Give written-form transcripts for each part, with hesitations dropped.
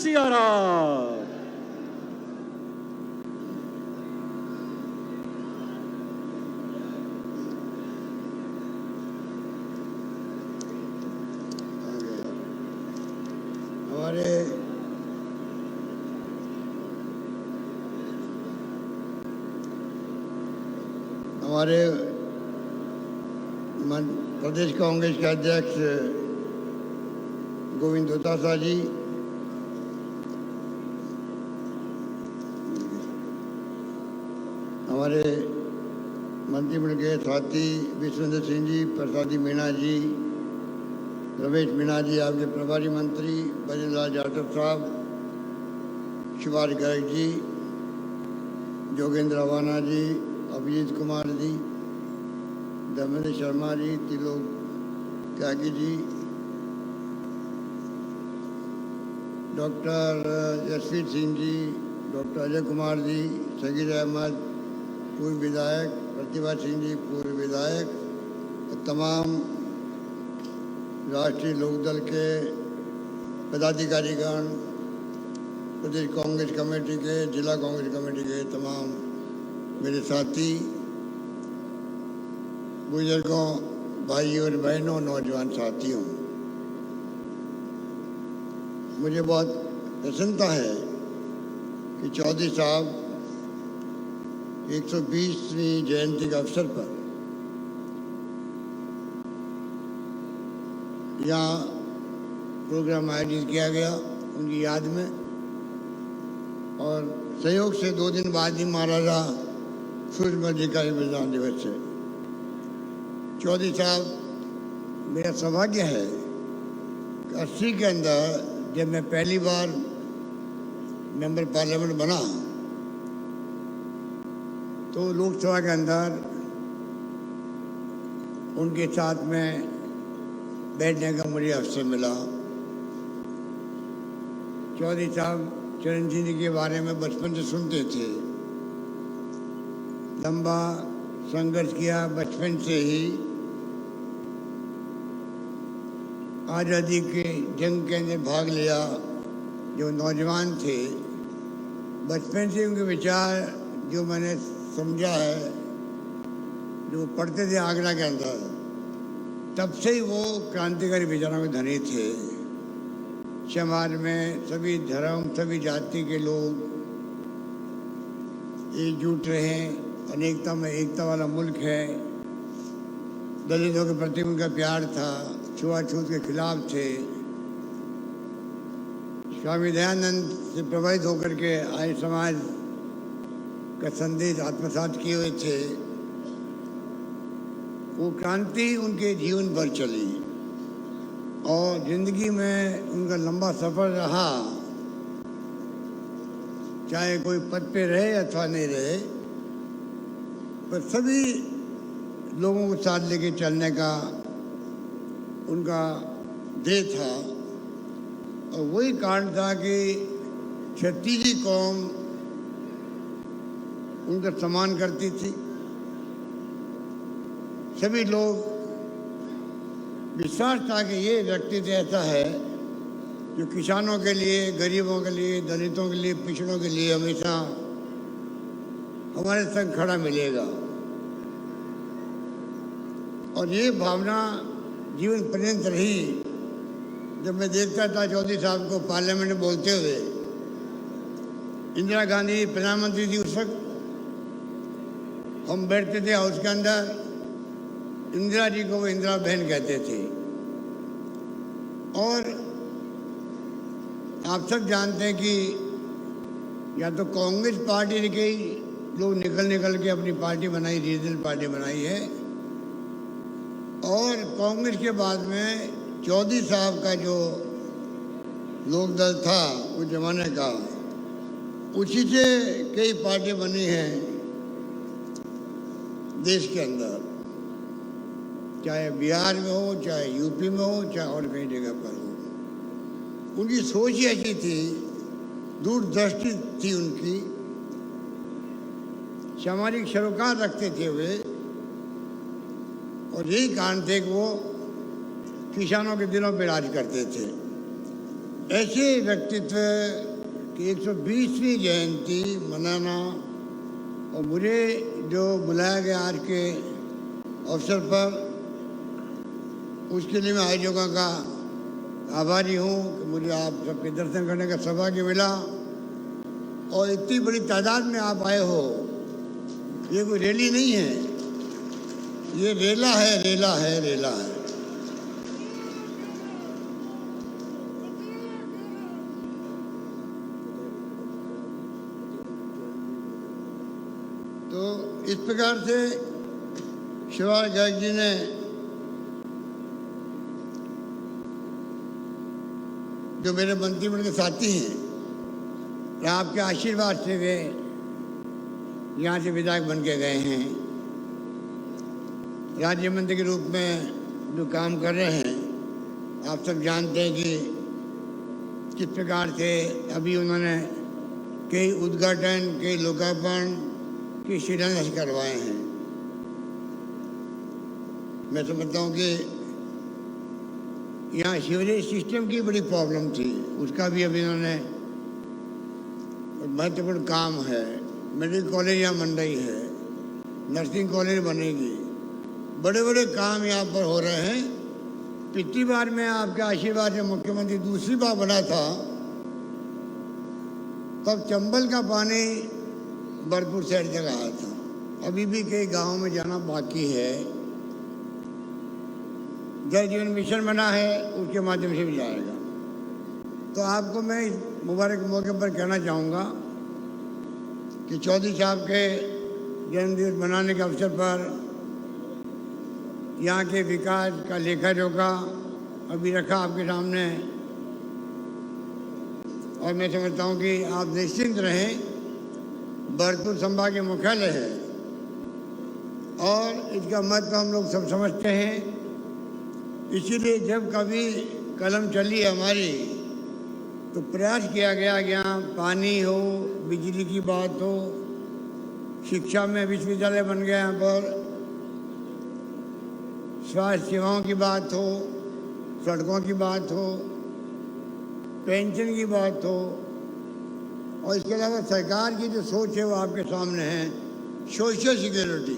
सियाराम। हमारे प्रदेश कांग्रेस के अध्यक्ष गोविंद दोतासा जी, हमारे मंत्रिमंडल के साथी विश्वेंद्र सिंह जी, प्रसादी मीणा जी, रमेश मीणा जी, आपके प्रभारी मंत्री बजरंग लाल जाटव साहब, शिवाजी गर्ग जी, जोगेंद्र अवाना जी, अभिजीत कुमार जी, धर्मेंद्र शर्मा जी, त्रिलोक त्यागी जी, डॉक्टर जसवीर सिंह जी, डॉक्टर अजय कुमार जी, सगीर अहमद पूर्व विधायक, प्रतिभा सिंह जी पूर्व विधायक, तमाम राष्ट्रीय लोकदल के पदाधिकारीगण, प्रदेश कांग्रेस कमेटी के, जिला कांग्रेस कमेटी के तमाम मेरे साथी, बुजुर्गों, भाइयों और बहनों, नौजवान साथियों, मुझे बहुत प्रसन्नता है कि चौधरी साहब 120वीं जयंती के अवसर पर यहाँ प्रोग्राम आयोजित किया गया उनकी याद में, और संयोग से 2 दिन बाद ही महाराजा सूरजमल जी का बलिदान दिवस है। चौधरी साहब, मेरा सौभाग्य है कि 80 के अंदर जब मैं पहली बार मेंबर पार्लियामेंट बना तो लोकसभा के अंदर उनके साथ में बैठने का मुझे अवसर मिला। चौधरी साहब चिरंजीवी जी के बारे में बचपन से सुनते थे, लंबा संघर्ष किया बचपन से ही, आज़ादी के जंग के अंदर भाग लिया। जो नौजवान थे, बचपन से उनके विचार जो मैंने समझा है, जो पढ़ते थे आगरा के अंदर, तब से ही वो क्रांतिकारी विचारों के धनी थे। समाज में सभी धर्म, सभी जाति के लोग एकजुट रहे, अनेकता में एकता वाला मुल्क है। दलितों के प्रति उनका प्यार था, छुआछूत के खिलाफ थे। स्वामी दयानंद से प्रभावित होकर के आर्य समाज का संदेश आत्मसात किए हुए थे। वो क्रांति उनके जीवन भर चली और जिंदगी में उनका लंबा सफर रहा, चाहे कोई पद पे रहे अथवा नहीं रहे, पर सभी लोगों को साथ लेके चलने का उनका देह था। और वही कारण था कि क्षत्रिय कौम उनका सम्मान करती थी। सभी लोग विश्वास था कि ये व्यक्ति ऐसा है जो किसानों के लिए, गरीबों के लिए, दलितों के लिए, पिछड़ों के लिए हमेशा हमारे संग खड़ा मिलेगा। और ये भावना जीवन पर्यंत रही। जब मैं देखता था चौधरी साहब को पार्लियामेंट में बोलते हुए, इंदिरा गांधी प्रधानमंत्री थी उस वक्त, हम बैठते थे हाउस के अंदर, इंदिरा जी को वो इंदिरा बहन कहते थे। और आप सब जानते हैं कि या तो कांग्रेस पार्टी के लोग निकल के अपनी पार्टी बनाई, रीजनल पार्टी बनाई है, और कांग्रेस के बाद में चौधरी साहब का जो लोकदल था उस जमाने का, उसी से कई पार्टी बनी हैं देश के अंदर, चाहे बिहार में हो, चाहे यूपी में हो, चाहे और कई जगह पर हो। उनकी सोच ही ऐसी थी, दूरदृष्टि थी उनकी, सामाजिक सरोकार रखते थे वे, और यही कारण थे कि वो किसानों के दिलों पर राज करते थे। ऐसे व्यक्तित्व की 120वीं जयंती मनाना और मुझे जो बुलाया गया आज के अवसर पर, उसके लिए मैं आयोजकों का आभारी हूँ कि मुझे आप सबके दर्शन करने का सौभाग्य मिला और इतनी बड़ी तादाद में आप आए हो। ये कोई रैली नहीं है, ये रेला है, रेला है, रेला है। तो इस प्रकार से शिवाय गर्ग जी ने जो मेरे मंत्रिमंडल के साथी हैं, आपके आशीर्वाद से वे यहाँ से विधायक बन के गए हैं, राज्य मंत्री के रूप में जो काम कर रहे हैं। आप सब जानते हैं कि किस प्रकार से अभी उन्होंने कई उद्घाटन, कई लोकार्पण की शिलान्यास करवाए हैं। मैं समझता हूँ कि यहाँ सीवरेज सिस्टम की बड़ी प्रॉब्लम थी, उसका भी अभी इन्होंने महत्वपूर्ण काम है। मेडिकल कॉलेज यहाँ बन रही है, नर्सिंग कॉलेज बनेगी, बड़े बड़े काम यहाँ पर हो रहे हैं। पिछली बार मैं आपके आशीर्वाद से मुख्यमंत्री दूसरी बार बना था, तब चंबल का पानी भरपूर साइड तक आया था। अभी भी कई गांवों में जाना बाकी है। जल जीवन मिशन बना है, उसके माध्यम से भी जाएगा। तो आपको मैं इस मुबारक मौके पर कहना चाहूँगा कि चौधरी साहब के जन्मदिवस मनाने के अवसर पर यहाँ के विकास का लेखा जोखा अभी रखा आपके सामने, और मैं समझता हूँ कि आप निश्चिंत रहें। भरतपुर संभाग के मुख्यालय है और इसका महत्व हम लोग सब समझते हैं। इसीलिए जब कभी कलम चली हमारी तो प्रयास किया गया कि यहाँ पानी हो, बिजली की बात हो, शिक्षा में विश्वविद्यालय बन गया, यहाँ पर स्वास्थ्य सेवाओं की बात हो, सड़कों की बात हो, पेंशन की बात हो, और इसके अलावा सरकार की जो सोच है वो आपके सामने है। सोशल सिक्योरिटी,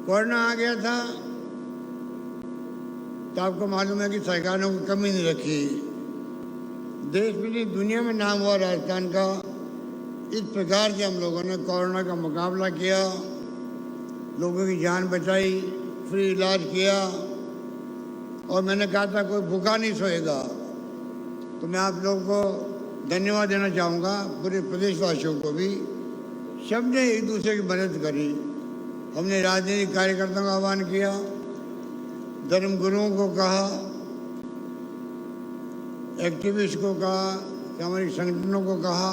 कोरोना आ गया था तो आपको मालूम है कि सरकार ने कोई कमी नहीं रखी। देश में नहीं, दुनिया में नाम हुआ राजस्थान का। इस प्रकार से हम लोगों ने कोरोना का मुकाबला किया, लोगों की जान बचाई, फ्री इलाज किया, और मैंने कहा था कोई भूखा नहीं सोएगा। तो मैं आप लोगों को धन्यवाद देना चाहूँगा, पूरे प्रदेशवासियों को भी। सबने एक दूसरे की मदद करी। हमने राजनीतिक कार्यकर्ताओं का आह्वान किया, धर्म गुरुओं को कहा, एक्टिविस्ट को कहा, सामाजिक संगठनों को कहा,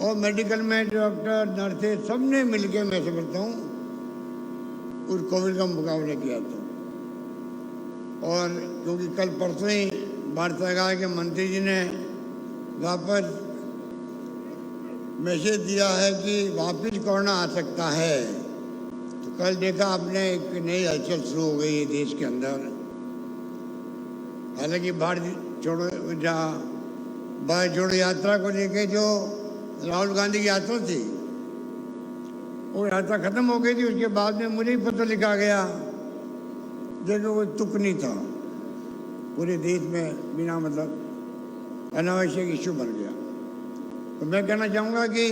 और मेडिकल में डॉक्टर, नर्सेज सबने मिलकर मैं समझता हूँ उस कोविड का मुकाबला किया था। और क्योंकि कल परसों ही भारत सरकार के मंत्री जी ने वापस मैसेज दिया है कि वापस कोरोना आ सकता है, तो कल देखा आपने एक नई हलचल शुरू हो गई है देश के अंदर। हालांकि भारत जोड़ो यात्रा को लेके जो राहुल गांधी की यात्रा थी, वो यात्रा खत्म हो गई थी। उसके बाद में मुझे ही पत्र लिखा गया, देखो वो तुक नहीं था, पूरे देश में बिना मतलब अनावश्यक इश्यू बन गया। तो मैं कहना चाहूँगा कि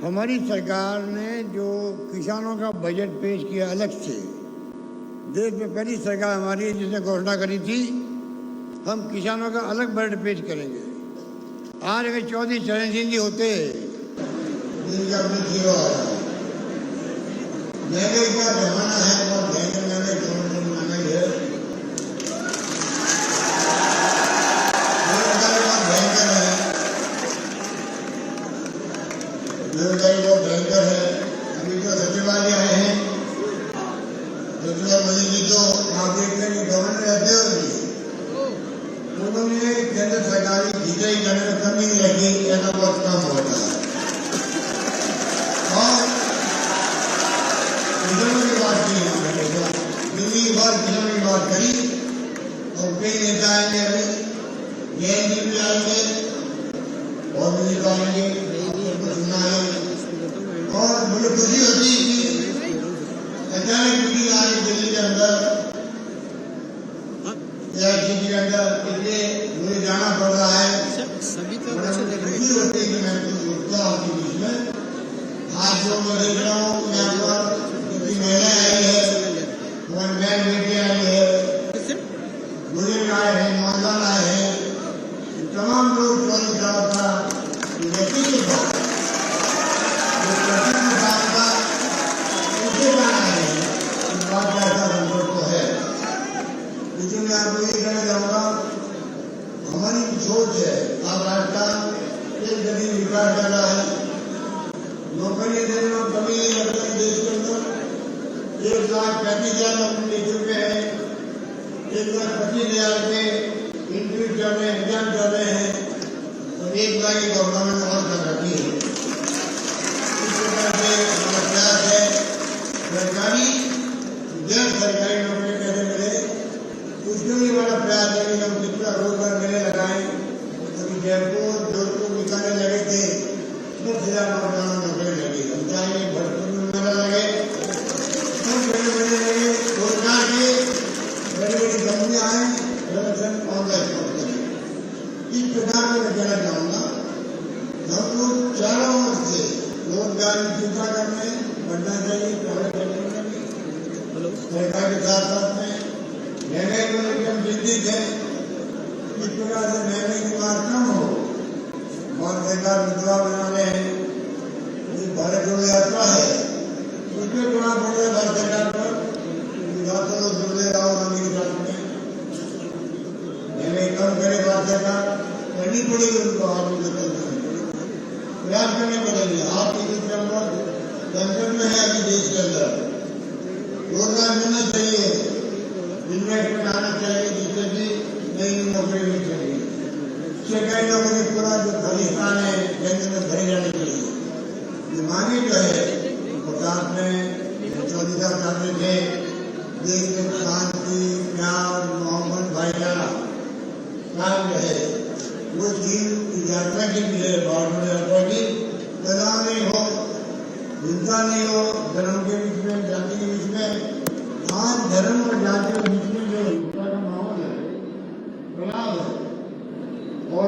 हमारी सरकार ने जो किसानों का बजट पेश किया अलग से, देश में पहली सरकार हमारी है जिसने घोषणा करी थी हम किसानों का अलग बजट पेश करेंगे। आज अगर चौधरी चरण सिंह जी होते, महंगाई का जमाना है, बहुत भयंकर महंगाई है, बेरोजगारी बहुत भयंकर है। अभी जो सचिवालय आए हैं, सचिवालय मोदी जी तो आप देखते हैं कि गवर्नर रहते हो, उन्होंने केंद्र सरकारी खींचाई करने में कमी नहीं रखी, ऐसा बहुत कम होता है। और किसानों की बात की, दिल्ली की बात किसानों की बात करी, और कई नेता आएंगे निकालेंगे और भी निकालेंगे, सुनना है। और बड़ी खुशी होती है कि अचानक मीटिंग आ रही दिल्ली के अंदर, AICTE के अंदर, इसलिए मुझे जाना पड़ रहा है। खुशी होती है कि मैं कुछ जुड़ता हूँ आपके बीच में। आज जो मैं देख रहा हूँ यहाँ पर कितनी महिलाएं आई है, हमारी बहन बेटियां आई है, बुजुर्ग आए हैं, नौजवान आए हैं, तमाम लोग चौधरी साहब का नेतृत्व था, जो प्रसिद्ध साहब का उनसे जाना है, इस बात का ऐसा संतोष तो है। लेकिन मैं आपको ये कहना चाहूँगा, हमारी सोच है, अब राजस्थान एक गरीब विकास कर रहा है, नौकरी देने में कमी नहीं लगता है देश के अंदर। 1,35,000 नौकरी ले चुके हैं, 1,25,000 के इंटरव्यू चल रहे हैं, एग्जाम चल रहे हैं, और 1 लाख की गवर्नमेंट और कर रखी है। इस प्रकार से हमारा प्रयास है सरकारी गैर सरकारी नौकरी कैसे मिले, उसके लिए हमारा प्रयास है कि हम कितना रोजगार मेले लगाएं। अभी जयपुर, जोधपुर, बीकानेर लगे थे, 10,000 नौजवानों में नौकरी लगी। हम चाहेंगे भरतपुर में मेला लगे, बड़े बड़े लगे, रोजगार के बड़ी बड़ी कंपनियां आए, प्रोडक्शन ऑनलाइन करें। इस प्रकार में मैं कहना चाहूँगा, हम लोग चारों ओर से रोजगार की चिंता करने बढ़ना चाहिए, सरकार के साथ साथ में महंगाई को लेकर हम चिंतित है। इस प्रकार से महंगाई की बात कम हो और सरकार विधवा बना रहे हैं। भारत जोड़ो यात्रा है, उसमें थोड़ा पड़ रहा है भारत सरकार पर, विधाता लोग जुड़ रहे राहुल गांधी के साथ में, महंगाई कम करे भारत सरकार, करनी पड़ेगी उनको, आर्थिक प्रयास करने पड़ेंगे। आर्थिक संकट में है अभी देश के अंदर, रोजगार मिलना चाहिए, इन्वेस्टमेंट आना चाहिए, जिससे कि नई नौकरी मिल सके। सरकारी नौकरी पूरा जो खालिस्तान है केंद्र में भरे जाने के लिए ये मांगे जो है, गुजरात में चौधरी साहब चाहते थे देश में शांति, प्यार, मोहब्बत, भाईचारा कायम रहे। वो चीज यात्रा की भी है, बाढ़ यात्रा की, तनाव नहीं हो, हिंसा नहीं हो, धर्म के बीच में, जाति के बीच में। आज धर्म और जाति के बीच में जो हिंसा का माहौल है, तनाव है, और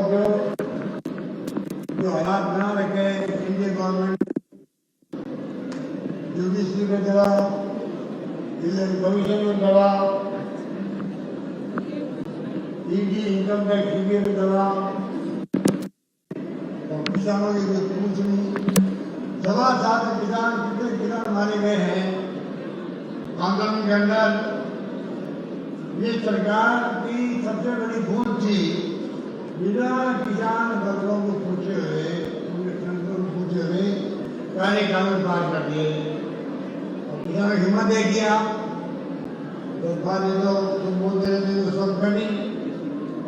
जो हालात बना रखे इंडियन गवर्नमेंट, जुडिशरी में दबाव, इलेक्शन कमीशन में दबाव, ईडी, इनकम टैक्स सीबीआई में दबाव, और किसानों की कुछ नहीं। सवा सात किसान, कितने किसान मारे गए हैं आंदोलन के अंदर। ये सरकार की सबसे बड़ी भूल थी, बिना किसान वर्गों को पूछे हुए, उनके संतों को पूछे हुए सारे कानून पास कर दिए। और किसानों की हिम्मत है किया तो दे दो, तुम बोलते रहते हो सब करी।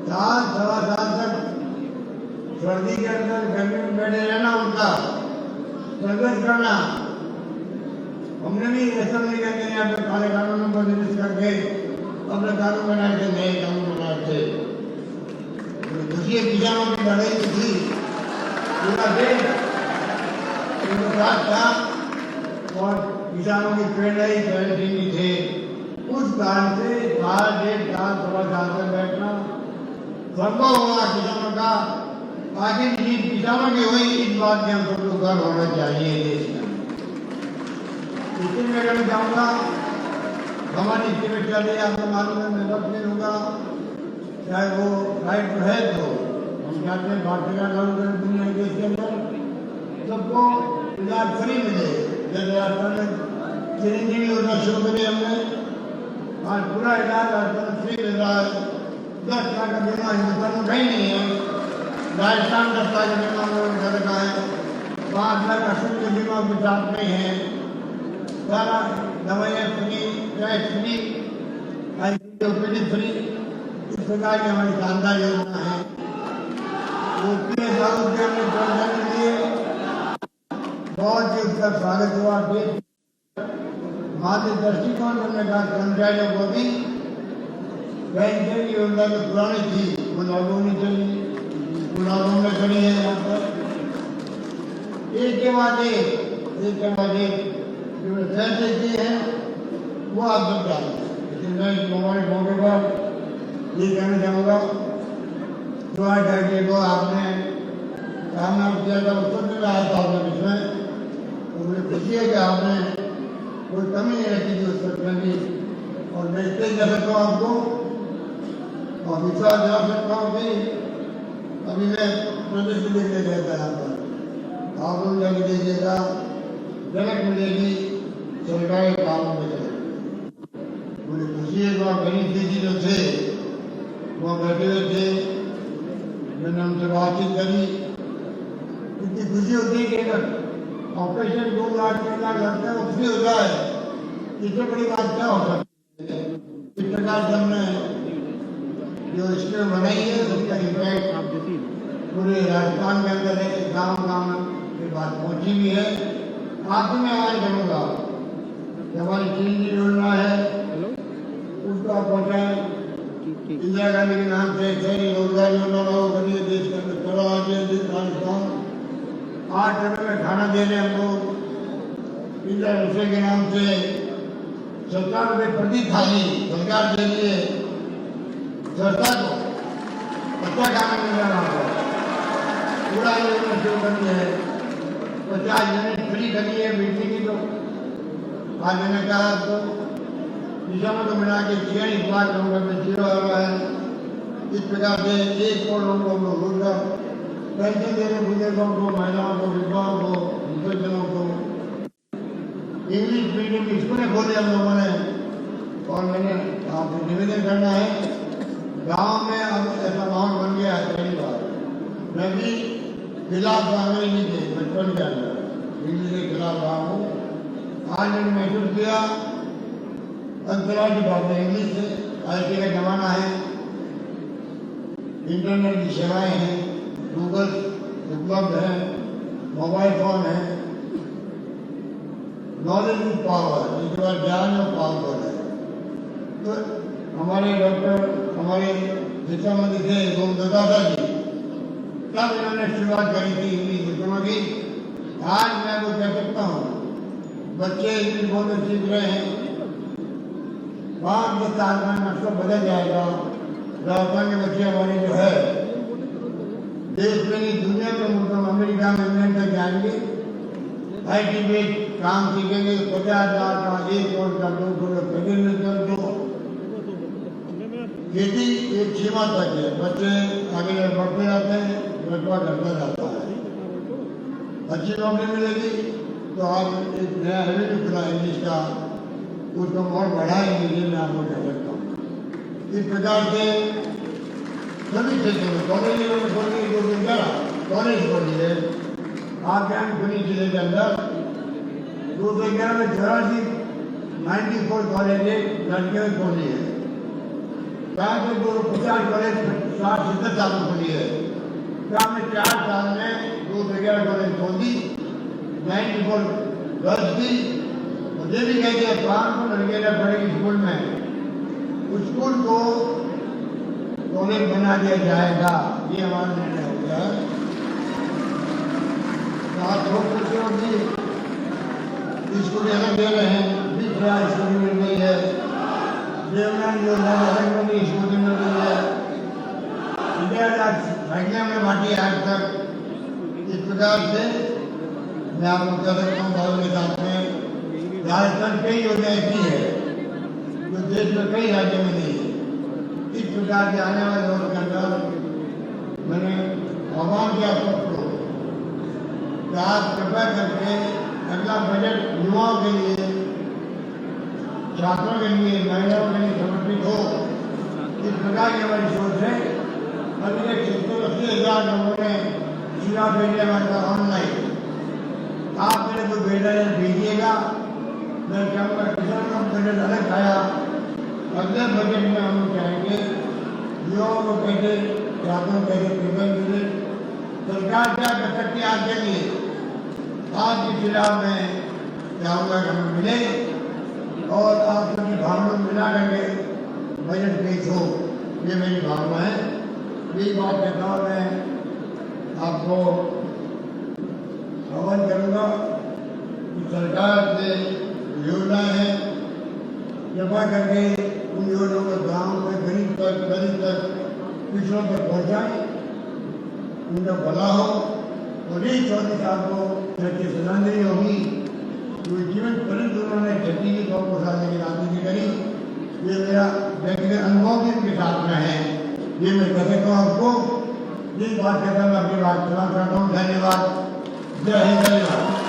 सवा साल तक सर्दी के अंदर गर्मी में बैठे रहना, उनका संघर्ष करना। हमने भी असेंबली के अंदर यहाँ पे काले कानूनों को निरस्त करके अपने कानून बनाए थे, नए कानून बनाए थे। दूसरे किसानों की लड़ाई जो थी पूरा देश उनके साथ था, और किसानों की प्रेरणाई नहीं थे। उस कारण से साल, 1 साल, सवा साल तक बैठना संभव हुआ किसानों का। आखिर जीत किसानों की हुई, इस बात के हम सब लोग गर्व होना चाहिए देश में। इसलिए मैं कहना चाहूँगा, हमारी स्थिति चल रही है, आपको मालूम है, मैं वक्त नहीं लूँगा, चाहे वो राइट टू हेल्थ हो, हम चाहते हैं भारत सरकार लागू करें दुनिया के देश के अंदर सबको इलाज फ्री मिले। जैसे राजस्थान में चिरंजीवी योजना शुरू करी हमने, आज पूरा इलाज राजस्थान में फ्री मिल रहा है। 10 लाख का बीमा हिंदुस्तान में कहीं नहीं है, राजस्थान 10 लाख का बीमा उन्होंने कर रखा है, 5 लाख असम के बीमा के साथ में है, सारा दवाइयाँ free, tax free, OPD free. इस प्रकार की हमारी शानदार योजना है। वो 3 सालों के हमने चर्चा के लिए बहुत ही उसका स्वागत हुआ। मात्र दृष्टिकोण हमने कहा कर्मचारियों को भी पेंशन की योजना जो पुरानी थी वो लागू होनी चाहिए। मुलाजों में खड़ी है यहाँ पर, एक के बाद एक जो फैसले किए हैं वो आप सब जानते हैं। लेकिन मैं मोबाइल मौके पर ये कहना चाहूँगा, दुआ करके वो आपने काम किया था, उसको भी मैं आया था आपने इसमें, तो मुझे खुशी है कि आपने कोई कमी नहीं रखी थी उस पर की। और मैं इतने कह सकता हूँ आपको और विश्वास दिला सकता हूँ कि अभी मैं प्रदेश में देखने गया था यहाँ पर, आप लोग जाके देखिएगा, जगह मिलेगी सरकारी कामों में चलेगी। मुझे खुशी है कि वहाँ गरीब जी जो थे वहाँ बैठे हुए थे, मैंने उनसे बातचीत करी। इतनी खुशी होती है कि ऑपरेशन 2 लाख 3 लाख लगता है उससे हो जाए, इससे बड़ी बात क्या हो सकती है। इस प्रकार से हमने जो स्कीम बनाई है उसका इम्पैक्ट पूरे राजस्थान के अंदर है, गाँव की बात पहुँची भी है। आपसे मैं आवाज करूँगा कि हमारी 3 योजना है उसको आप पहुँचाएं। इंदिरा गांधी के नाम से शहरी रोजगार योजना लागू करिए, देश के अंदर चलो आगे राजस्थान 8 रुपये में खाना दे रहे हम लोग। इंदिरा रसोई के नाम से 17 रुपये प्रति थाली सरकार दे रही है, सरकार को अच्छा खाना मिल रहा है। पूरा योजना शुरू करनी है, 50 यूनिट फ्री करनी है बिजली की। तो आज मैंने कहा तो किसानों को मिला के 46 लाख लोगों में जीरो आ रहा है। इस प्रकार से 1 करोड़ लोगों को रोजगार, पेंशन दे रहे बुजुर्गों को, महिलाओं को, विधवाओं को, विधजनों को। इंग्लिश मीडियम स्कूलें खोले हम लोगों ने। और मैंने आपको निवेदन करना है, गांव में अब ऐसा माहौल बन गया है। पहली बार मैं भी खिलाफ अंग्रेजी के बचपन के अंदर इंग्लिश के खिलाफ रहा हूँ। आज मैंने महसूस किया अंतर्राष्ट्रीय बातें इंग्लिश से, IT का जमाना है, इंटरनेट की सेवाएं हैं, गूगल उपलब्ध है, मोबाइल फोन है, नॉलेज इज पावर, इसके बाद ज्ञान और पावर है। तो हमारे डॉक्टर, हमारे शिक्षा मंत्री थे गोमदादा जी, तब इन्होंने शुरुआत करी थी इंग्लिश डिप्लोमा की। आज मैं वो कह सकता हूँ बच्चे इंग्लिश बोलना सीख रहे हैं। 5-10 साल में नक्शा बदल जाएगा। राजस्थान के बच्चे हमारे जो है देश में नहीं दुनिया में, मतलब अमेरिका में, इंग्लैंड तक जाएंगे, IT में काम सीखेंगे। 50,000 का, 1 करोड़ का, 2 करोड़ का खेती एक सीमा तक है। बच्चे आगे बढ़ते जाते हैं, रकबा घटता जाता है। अच्छी नौकरी मिलेगी तो आप एक नया रेवेन्यू खुला इंग्लिश का, उसको और बढ़ाएंगे, ये मैं आपको कह सकता हूँ। इस प्रकार से सभी क्षेत्रों में कॉलेज में खोलने की कोशिश करा, कॉलेज खोलिए आप ज्ञान खुली जिले के अंदर 211 में 94 कॉलेज लड़कियों में खोली है। कहाँ से 250 कॉलेज 60-70 साल में खोली है। कहाँ में 4 साल में 211 कॉलेज खोल दी, 94 गर्ल्स की। मुझे भी कह दिया 500 लड़कियाँ पढ़ेगी स्कूल में, उस स्कूल को कॉलेज बना दिया जाएगा, ये हमारा निर्णय हो गया है। आप लोग पूछते हो कि स्कूल अलग दे रहे हैं, 20,000 स्कूल मिल गई है, देवनान योजना अलग बनी स्कूल मिल गई है, 11,000 साइकिलें में बांटी आज तक। इस प्रकार से मैं आपको कह सकता हूँ भाई के साथ में राजस्थान कई योजना ऐसी है जो देश में कई राज्यों में नहीं है। इस प्रकार के आने वाले दौर के अंदर मैंने आह्वान किया सबको कि आप कृपया करके अगला बजट युवाओं के लिए, छात्रों के लिए, महिलाओं के लिए समर्पित हो। इस प्रकार की हमारी सोच है। अभी तक 70-80,000 लोगों ने चुनाव भेजा हमारा ऑनलाइन। आप मेरे को भेजिएगा, मैं चाहूँगा किसानों का बजट अलग आया। अगले बजट में हम चाहेंगे युवाओं को कैसे, छात्रों को कैसे प्रेजेंट मिले, सरकार क्या कर सकती है आपके लिए। आपके खिलाफ में चाहूँगा कि हमें मिले और आप सभी भावनाओं मिला करके बजट पेश हो, ये मेरी भावना है। यही बात कहता हूँ मैं आपको आह्वान करूँगा कि सरकार से योजनाएं हैं कृपा करके उन योजनाओं को गाँव में गरीब तक पिछड़ों तक पहुँचाएं, उनका भला हो। और ये 24 साल को सच्ची श्रद्धांजलि होगी जो जीवन पर्यंत उन्होंने खेती की तौर पर साधने की राजनीति करी। ये मेरा व्यक्तिगत अनुभव भी उनके साथ में है, ये मैं कह सकता हूँ आपको। ये बात कहता मैं अपनी बात चला चाहता हूँ। धन्यवाद। जय हिंद, जय भारत।